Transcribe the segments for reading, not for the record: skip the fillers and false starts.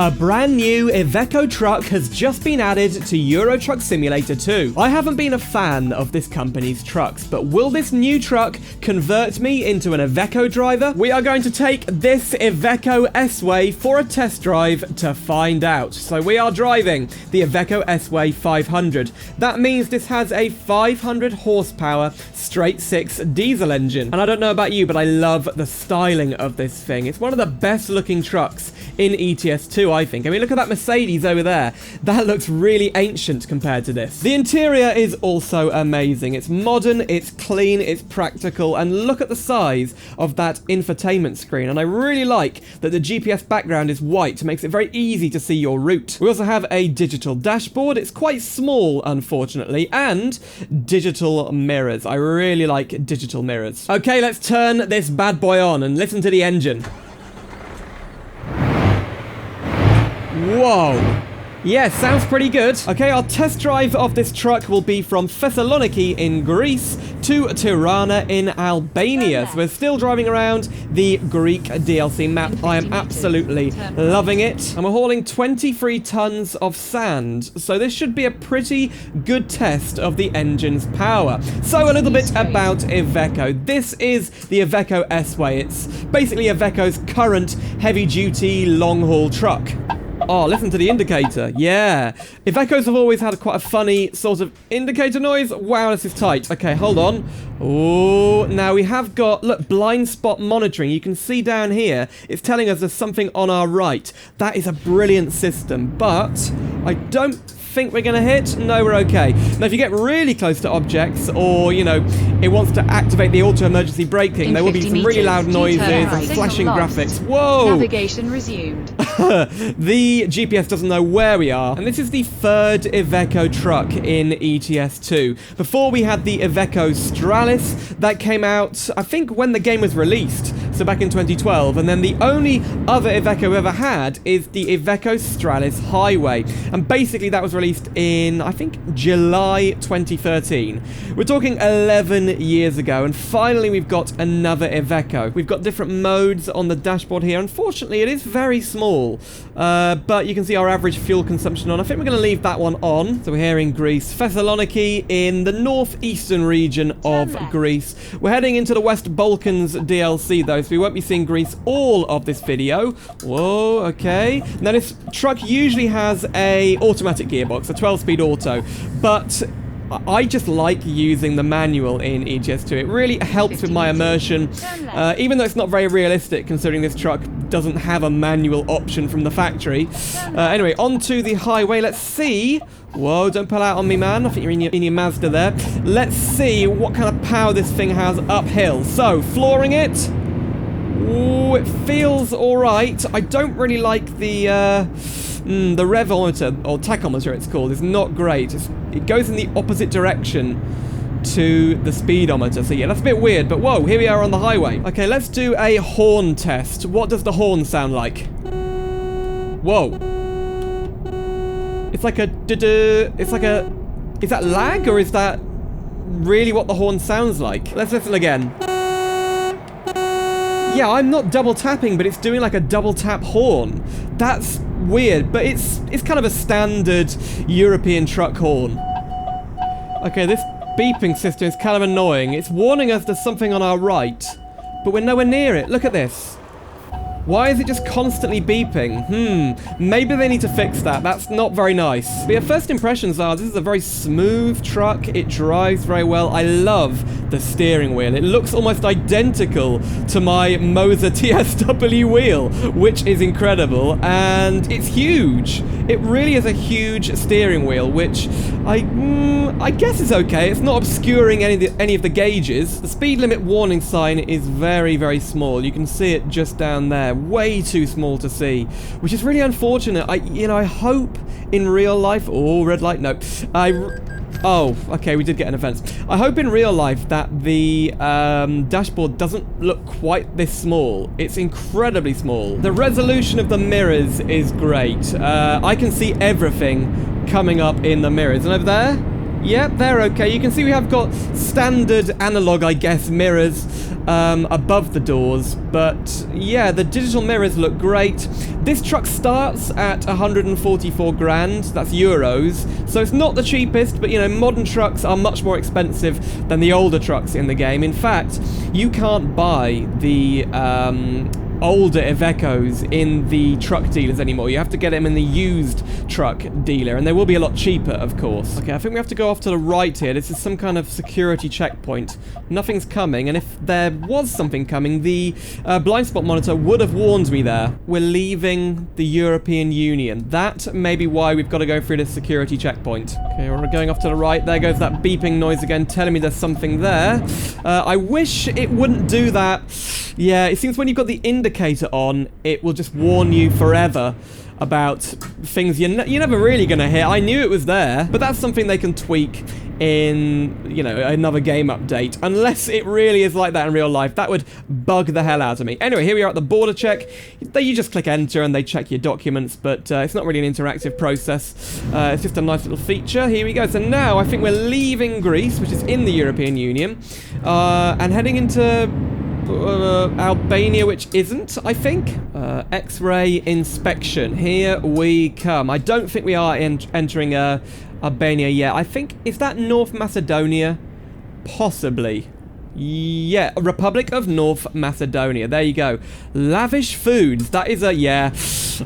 A brand new Iveco truck has just been added to Euro Truck Simulator 2. I haven't been a fan of this company's trucks, but will this new truck convert me into an Iveco driver? We are going to take this Iveco S-Way for a test drive to find out. So we are driving the Iveco S-Way 500. That means this has a 500 horsepower straight 6 diesel engine. And I don't know about you, but I love the styling of this thing. It's one of the best looking trucks in ETS2, I think. I mean, look at that Mercedes over there. That looks really ancient compared to this. The interior is also amazing. It's modern, it's clean, it's practical, and look at the size of that infotainment screen. And I really like that the GPS background is white. It makes it very easy to see your route. We also have a digital dashboard. It's quite small, unfortunately, and digital mirrors. I really like digital mirrors. Okay, let's turn this bad boy on and listen to the engine. Whoa. Yeah, sounds pretty good. Okay, our test drive of this truck will be from Thessaloniki in Greece to Tirana in Albania. So we're still driving around the Greek DLC map. I am absolutely loving it. And we're hauling 23 tons of sand. So this should be a pretty good test of the engine's power. So a little bit about Iveco. This is the Iveco S-Way. It's basically Iveco's current heavy-duty long-haul truck. Oh, listen to the indicator. Yeah. Ivecos have always had quite a funny sort of indicator noise. Wow, this is tight. Okay, hold on. Oh, now we have got, look, blind spot monitoring. You can see down here, it's telling us there's something on our right. That is a brilliant system, but I don't think we're gonna hit. No, we're okay. Now, if you get really close to objects, or, you know, it wants to activate the auto emergency braking, there will be some really loud noises and flashing graphics. Whoa! Navigation resumed. The GPS doesn't know where we are, and this is the third Iveco truck in ETS2. Before we had the Iveco Stralis that came out, I think, when the game was released, so back in 2012, and then the only other Iveco we ever had is the Iveco Stralis Highway, and basically that was released in, I think, July 2013. We're talking 11 years ago, and finally we've got another Iveco. We've got different modes on the dashboard here. Unfortunately, it is very small, but you can see our average fuel consumption on. I think we're going to leave that one on. So we're here in Greece, Thessaloniki, in the northeastern region of Greece. We're heading into the West Balkans DLC, though, so we won't be seeing Greece all of this video. Whoa, okay. Now, this truck usually has a automatic gearbox, a 12-speed auto, but I just like using the manual in ETS2. It really helps with my immersion, even though it's not very realistic considering this truck doesn't have a manual option from the factory. Anyway, onto the highway. Let's see. Whoa, don't pull out on me, man. I think you're in your Mazda there. Let's see what kind of power this thing has uphill. So, flooring it. Ooh, it feels alright. I don't really like the revometer, or tachometer it's called, is not great. It goes in the opposite direction to the speedometer. So yeah, that's a bit weird, but whoa, here we are on the highway. Okay, let's do a horn test. What does the horn sound like? Whoa. It's like a duh-duh. It's like a... Is that lag, or is that really what the horn sounds like? Let's listen again. Yeah, I'm not double tapping, but it's doing like a double tap horn. That's weird, but it's kind of a standard European truck horn. Okay, this beeping system is kind of annoying. It's warning us there's something on our right, but we're nowhere near it. Look at this. Why is it just constantly beeping? Maybe they need to fix that. That's not very nice. But yeah, first impressions are, this is a very smooth truck. It drives very well. I love the steering wheel. It looks almost identical to my Moser TSW wheel, which is incredible. And it's huge. It really is a huge steering wheel, which I guess is okay. It's not obscuring any of the gauges. The speed limit warning sign is very, very small. You can see it just down there. Way too small to see, which is really unfortunate. I hope in real life... Oh, red light, no. Oh, okay, we did get an offense. I hope in real life that the dashboard doesn't look quite this small. It's incredibly small. The resolution of the mirrors is great. I can see everything coming up in the mirrors. And over there, Yep, they're okay. You can see we have got standard analog, I guess, mirrors above the doors. But yeah, the digital mirrors look great. This truck starts at 144 grand. That's euros. So it's not the cheapest, but you know, modern trucks are much more expensive than the older trucks in the game. In fact, you can't buy the older Ivecos in the truck dealers anymore. You have to get them in the used truck dealer, and they will be a lot cheaper, of course. Okay, I think we have to go off to the right here. This is some kind of security checkpoint. Nothing's coming, and if there was something coming, the blind spot monitor would have warned me there. We're leaving the European Union. That may be why we've got to go through this security checkpoint. Okay, we're going off to the right. There goes that beeping noise again, telling me there's something there. I wish it wouldn't do that. Yeah, it seems when you've got the indicator on, it will just warn you forever about things you're never really going to hit. I knew it was there, but that's something they can tweak in, you know, another game update, unless it really is like that in real life. That would bug the hell out of me. Anyway, here we are at the border check. You just click enter and they check your documents, but it's not really an interactive process. It's just a nice little feature. Here we go. So now I think we're leaving Greece, which is in the European Union, and heading into Albania, which isn't, I think. X-ray inspection. Here we come. I don't think we are entering Albania yet. I think, is that North Macedonia? Possibly. Yeah, Republic of North Macedonia. There you go. Lavish foods. That is a, yeah.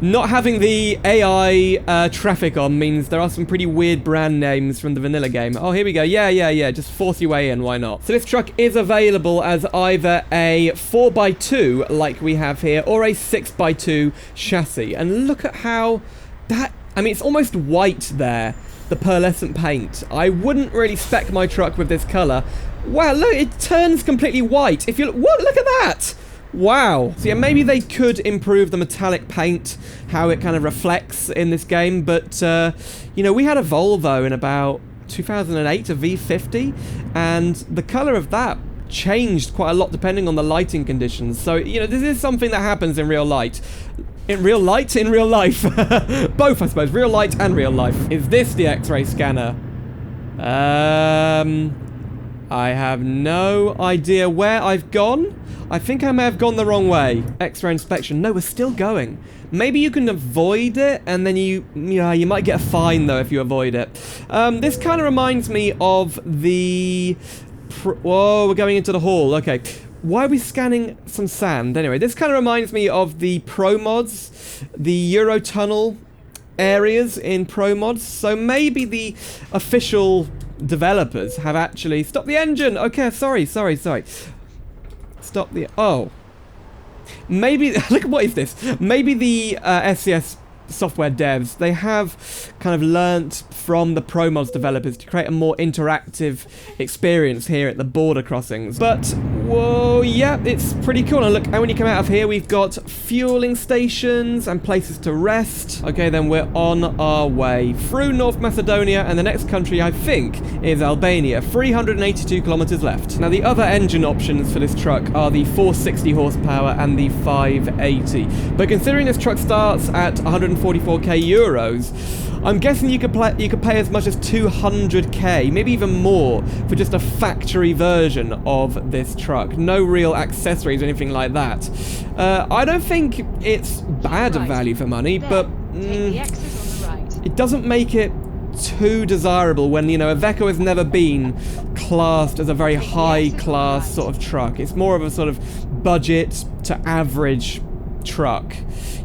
Not having the AI traffic on means there are some pretty weird brand names from the vanilla game. Oh, here we go. Yeah. Just force your way in. Why not? So this truck is available as either a 4x2 like we have here, or a 6x2 chassis. And look at how that, I mean, it's almost white there. The pearlescent paint. I wouldn't really spec my truck with this colour. Wow, look, it turns completely white. If you look, what? Look at that! Wow. So yeah, maybe they could improve the metallic paint, how it kind of reflects in this game, but, you know, we had a Volvo in about 2008, a V50, and the colour of that changed quite a lot depending on the lighting conditions. So, you know, this is something that happens in real light. In real light? In real life. Both, I suppose. Real light and real life. Is this the X-ray scanner? I have no idea where I've gone. I think I may have gone the wrong way. X-ray inspection. No, we're still going. Maybe you can avoid it, and then you might get a fine, though, if you avoid it. This kind of reminds me of the... Whoa, we're going into the hall. Okay. Why are we scanning some sand? Anyway, this kind of reminds me of the Pro mods, the Eurotunnel areas in Pro mods. So maybe the official developers have actually... Stop the engine! Okay, sorry. Stop the... Oh. Maybe... Look, what is this? Maybe the SCS software devs, they have kind of learnt from the Pro mods developers to create a more interactive experience here at the border crossings. But, whoa, yeah, it's pretty cool. And look, and when you come out of here, we've got fueling stations and places to rest. Okay, then we're on our way through North Macedonia, and the next country, I think, is Albania. 382 kilometers left. Now, the other engine options for this truck are the 460 horsepower and the 580. But considering this truck starts at 144k euros, I'm guessing you could pay as much as 200k, maybe even more, for just a factory version of this truck. No real accessories or anything like that. I don't think it's bad value for money, but it doesn't make it too desirable when, you know, Iveco has never been classed as a very high-class sort of truck. It's more of a sort of budget to average truck.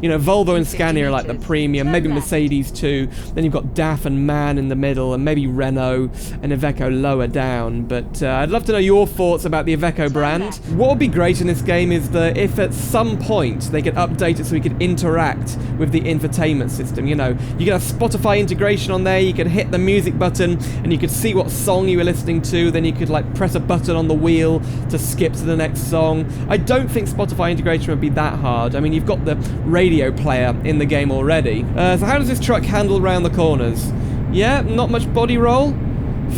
You know, Volvo and Scania are like the premium, maybe Mercedes too. Then you've got DAF and MAN in the middle, and maybe Renault and Iveco lower down. But I'd love to know your thoughts about the Iveco brand. What would be great in this game is that if at some point they could update it so we could interact with the infotainment system. You know, you could have Spotify integration on there, you could hit the music button and you could see what song you were listening to, then you could like press a button on the wheel to skip to the next song. I don't think Spotify integration would be that hard. I mean, you've got the radio player in the game already. So how does this truck handle around the corners? Yeah, not much body roll.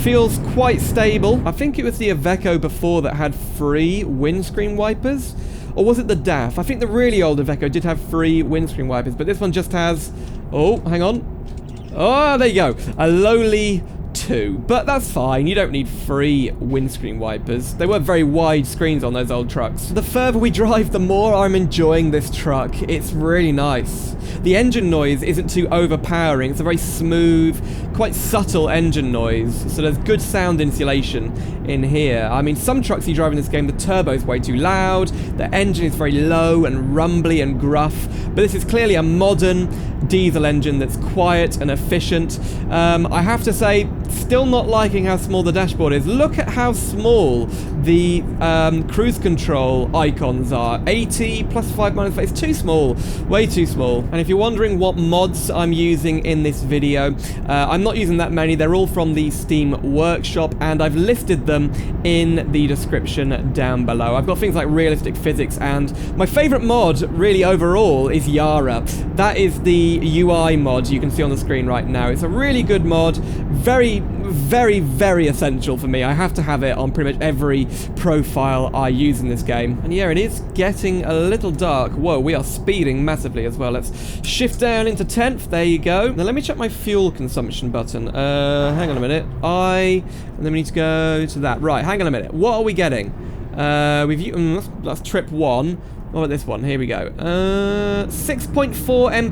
Feels quite stable. I think it was the Iveco before that had free windscreen wipers. Or was it the DAF? I think the really old Iveco did have free windscreen wipers, but this one just has... Oh, hang on. Oh, there you go. A lowly 2, but that's fine. You don't need free windscreen wipers. They were very wide screens on those old trucks. The further we drive, the more I'm enjoying this truck. It's really nice. The engine noise isn't too overpowering. It's a very smooth, quite subtle engine noise, so there's good sound insulation in here. I mean, some trucks you drive in this game, the turbo's way too loud, the engine is very low and rumbly and gruff, but this is clearly a modern diesel engine that's quiet and efficient. I have to say, still not liking how small the dashboard is. Look at how small the cruise control icons are. 80 plus 5 minus 5. It's too small. Way too small. And if you're wondering what mods I'm using in this video, I'm not using that many. They're all from the Steam Workshop, and I've listed them in the description down below. I've got things like realistic physics, and my favorite mod, really overall, is YARA. That is the UI mod you can see on the screen right now. It's a really good mod. Very, very, very essential for me. I have to have it on pretty much every profile I use in this game. And yeah, it is getting a little dark. Whoa, we are speeding massively as well. Let's shift down into 10th. There you go. Now let me check my fuel consumption button. Hang on a minute. And then we need to go to that. Right, hang on a minute. What are we getting? That's trip 1. What about this one? Here we go. 6.4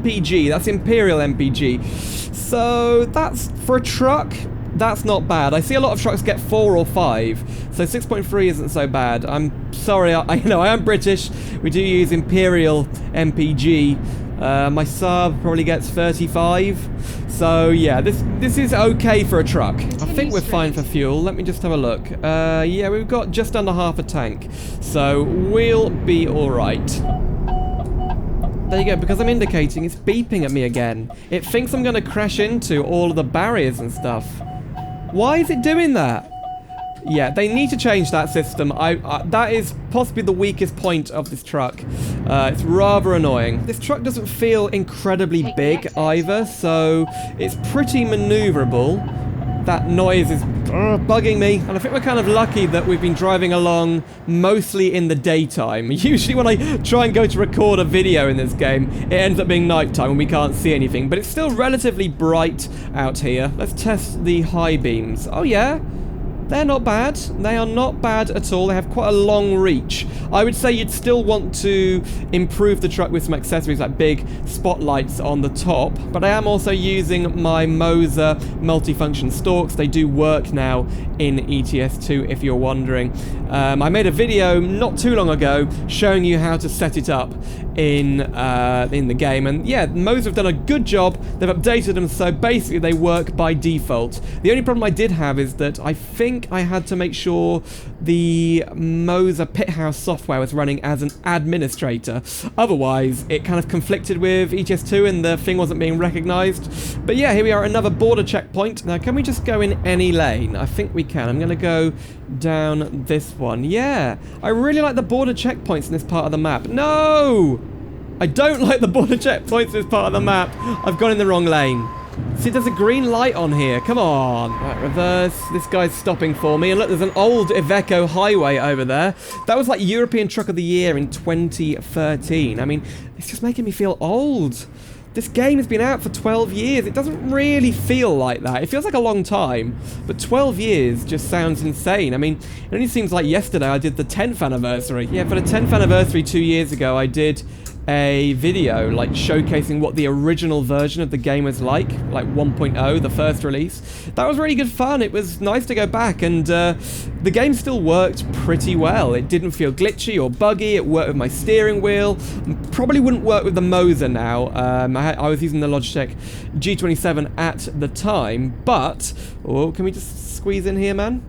mpg. That's Imperial mpg. So that's, for a truck, that's not bad. I see a lot of trucks get 4 or 5, so 6.3 isn't so bad. I'm sorry, I know I am British. We do use Imperial mpg. My Saab probably gets 35. So yeah, this is okay for a truck. I think we're fine for fuel. Let me just have a look. Yeah, we've got just under half a tank, so we'll be all right. There you go. Because I'm indicating, it's beeping at me again. It thinks I'm going to crash into all of the barriers and stuff. Why is it doing that? Yeah, they need to change that system. That is possibly the weakest point of this truck. It's rather annoying. This truck doesn't feel incredibly big either, so it's pretty maneuverable. That noise is bugging me, and I think we're kind of lucky that we've been driving along mostly in the daytime. Usually when I try and go to record a video in this game, it ends up being nighttime and we can't see anything, but it's still relatively bright out here. Let's test the high beams. Oh yeah, they're not bad. They are not bad at all. They have quite a long reach. I would say you'd still want to improve the truck with some accessories like big spotlights on the top. But I am also using my Moser multifunction stalks. They do work now in ETS2, if you're wondering. I made a video not too long ago showing you how to set it up in the game, and yeah, Moser have done a good job. They've updated them, so basically they work by default. The only problem I did have is that I think I had to make sure the Moser Pithouse software was running as an administrator. Otherwise, it kind of conflicted with ETS2 and the thing wasn't being recognized. But yeah, here we are, another border checkpoint. Now, can we just go in any lane? I think we can. I'm going to go down this one. Yeah, I really like the border checkpoints in this part of the map. No! I don't like the border checkpoints in this part of the map. I've gone in the wrong lane. See, there's a green light on here. Come on. Right, reverse. This guy's stopping for me. And look, there's an old Iveco highway over there. That was like European Truck of the Year in 2013. I mean, it's just making me feel old. This game has been out for 12 years. It doesn't really feel like that. It feels like a long time, but 12 years just sounds insane. I mean, it only seems like yesterday I did the 10th anniversary. Yeah, for the 10th anniversary 2 years ago, I did a video like showcasing what the original version of the game was like 1.0, the first release. That was really good fun. It was nice to go back, and the game still worked pretty well. It didn't feel glitchy or buggy. It worked with my steering wheel. Probably wouldn't work with the Moser now. I was using the Logitech G27 at the time, but oh, can we just squeeze in here, man?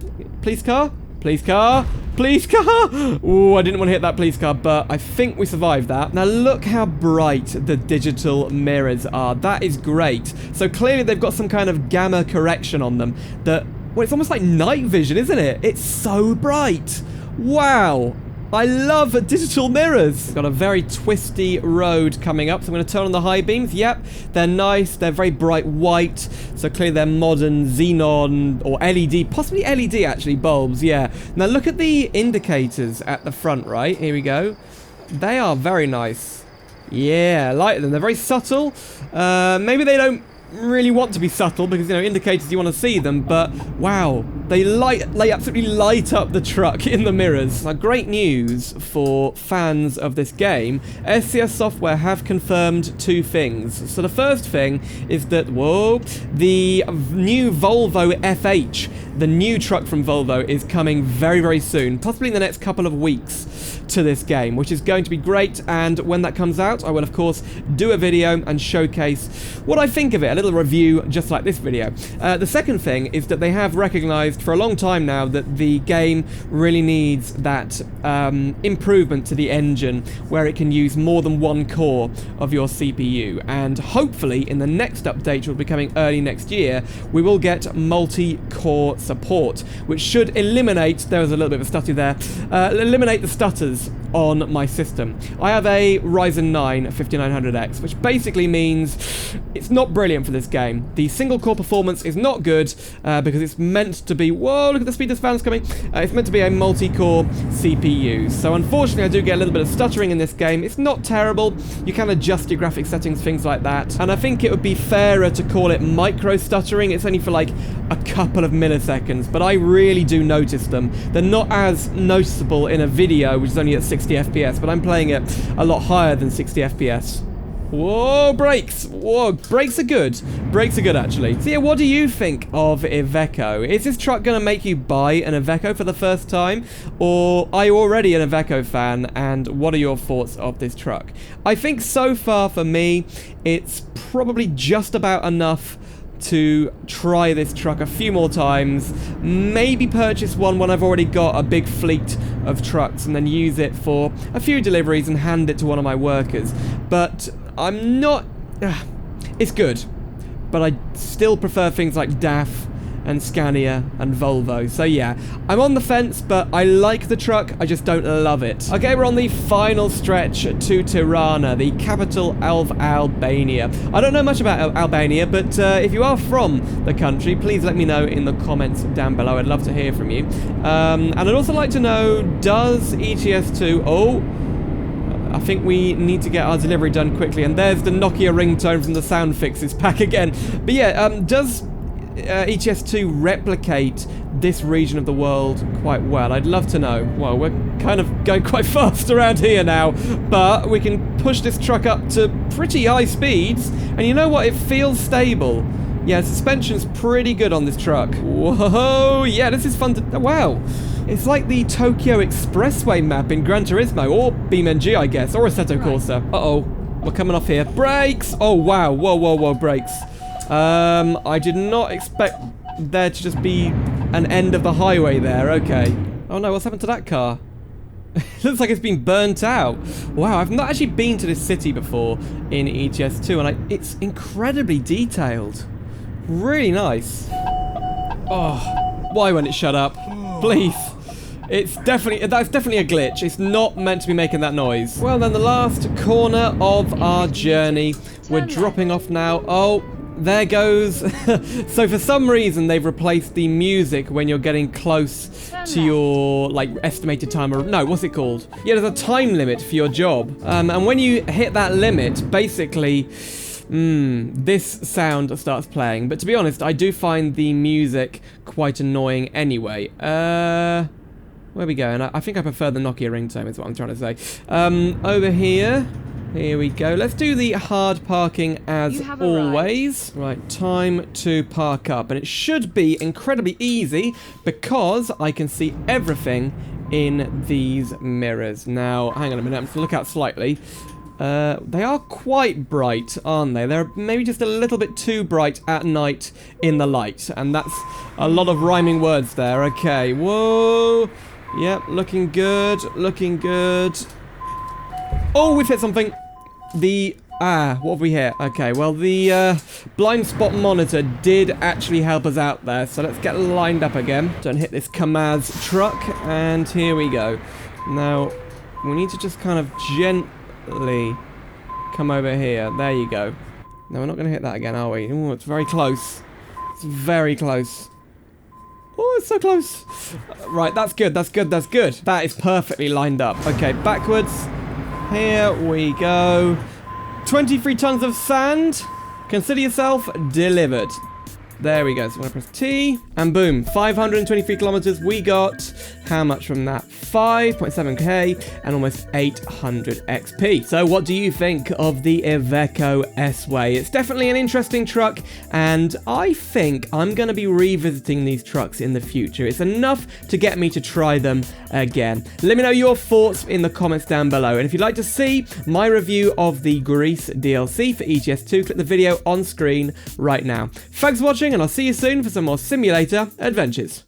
Please, car? Please, car? Please, car? Oh, I didn't want to hit that police car, but I think we survived that. Now, look how bright the digital mirrors are. That is great. So clearly they've got some kind of gamma correction on them that, well, it's almost like night vision, isn't it? It's so bright. Wow. I love digital mirrors. We've got a very twisty road coming up, so I'm going to turn on the high beams. Yep, they're nice. They're very bright white, so clearly they're modern xenon or LED, possibly LED actually, bulbs, yeah. Now look at the indicators at the front, right? Here we go. They are very nice. Yeah, I like them. They're very subtle. Maybe they don't really want to be subtle because, you know, indicators you want to see them, but wow, they absolutely light up the truck in the mirrors. Now, great news for fans of this game. SCS Software have confirmed 2 things. So the first thing is that, whoa, the new Volvo FH, the new truck from Volvo, is coming very, very soon, possibly in the next couple of weeks to this game, which is going to be great. And when that comes out, I will, of course, do a video and showcase what I think of it, a little review just like this video. The second thing is that they have recognized for a long time now that the game really needs that improvement to the engine where it can use more than 1 core of your CPU, and hopefully in the next update, which will be coming early next year, we will get multi-core support, which should eliminate, there was a little bit of a stutter there, eliminate the stutters on my system. I have a Ryzen 9 5900X, which basically means it's not brilliant for this game. The single core performance is not good because it's meant to be, whoa, look at the speed this fan's coming. It's meant to be a multi-core CPU. So unfortunately I do get a little bit of stuttering in this game. It's not terrible. You can adjust your graphic settings, things like that. And I think it would be fairer to call it micro stuttering. It's only for like a couple of milliseconds, but I really do notice them. They're not as noticeable in a video, which is only at 60 FPS, but I'm playing it a lot higher than 60 FPS. Whoa, brakes! Whoa, brakes are good. Brakes are good, actually. So yeah, what do you think of Iveco? Is this truck going to make you buy an Iveco for the first time? Or are you already an Iveco fan, and what are your thoughts of this truck? I think so far, for me, it's probably just about enough to try this truck a few more times, maybe purchase one when I've already got a big fleet of trucks, and then use it for a few deliveries and hand it to one of my workers. But I'm not... it's good, but I still prefer things like DAF and Scania and Volvo. So yeah, I'm on the fence, but I like the truck, I just don't love it. Okay, we're on the final stretch to Tirana, the capital of Albania. I don't know much about Albania, but if you are from the country, please let me know in the comments down below. I'd love to hear from you. And I'd also like to know, does ETS2... Oh, I think we need to get our delivery done quickly. And there's the Nokia ringtone from the Sound Fixes pack again. But yeah, does ETS2 replicate this region of the world quite well? I'd love to know. Well, we're kind of going quite fast around here now, but we can push this truck up to pretty high speeds, and you know what? It feels stable. Yeah, suspension's pretty good on this truck. Whoa, yeah, this is fun to... Wow. It's like the Tokyo Expressway map in Gran Turismo, or BeamMP, I guess, or Assetto Corsa. Uh-oh, we're coming off here. Brakes! Oh, wow, whoa, whoa, whoa, brakes. I did not expect there to just be an end of the highway there. Okay. Oh no, what's happened to that car? Looks like it's been burnt out. Wow, I've not actually been to this city before in ETS2, and it's incredibly detailed. Really nice. Oh, why won't it shut up? Please. That's definitely a glitch. It's not meant to be making that noise. Well, then the last corner of our journey. We're dropping off now. Oh, there goes. So for some reason they've replaced the music when you're getting close to your like estimated time, or no, what's it called? Yeah, there's a time limit for your job. And when you hit that limit, basically this sound starts playing. But to be honest, I do find the music quite annoying anyway. Where we go? And I think I prefer the Nokia ringtone is what I'm trying to say. Over here. Here we go. Let's do the hard parking as always. Right, time to park up. And it should be incredibly easy because I can see everything in these mirrors. Now, hang on a minute. I'm going to look out slightly. They are quite bright, aren't they? They're maybe just a little bit too bright at night in the light. And that's a lot of rhyming words there. Okay, whoa. Yep, looking good. Looking good. Oh, we've hit something. What have we hit? Okay, well, the blind spot monitor did actually help us out there, so let's get lined up again. Don't hit this Kamaz truck, and here we go. Now, we need to just kind of gently come over here. There you go. No, we're not going to hit that again, are we? Oh, it's very close. It's very close. Oh, it's so close. Right, that's good, that's good, that's good. That is perfectly lined up. Okay, backwards. Here we go. 23 tons of sand. Consider yourself delivered. There we go. So I'm going to press T, and boom, 523 kilometers. We got how much from that? 5.7k and almost 800 XP. So what do you think of the Iveco S-Way? It's definitely an interesting truck, and I think I'm going to be revisiting these trucks in the future. It's enough to get me to try them again. Let me know your thoughts in the comments down below, and if you'd like to see my review of the Greece DLC for ETS2, click the video on screen right now. Thanks for watching, and I'll see you soon for some more simulator adventures.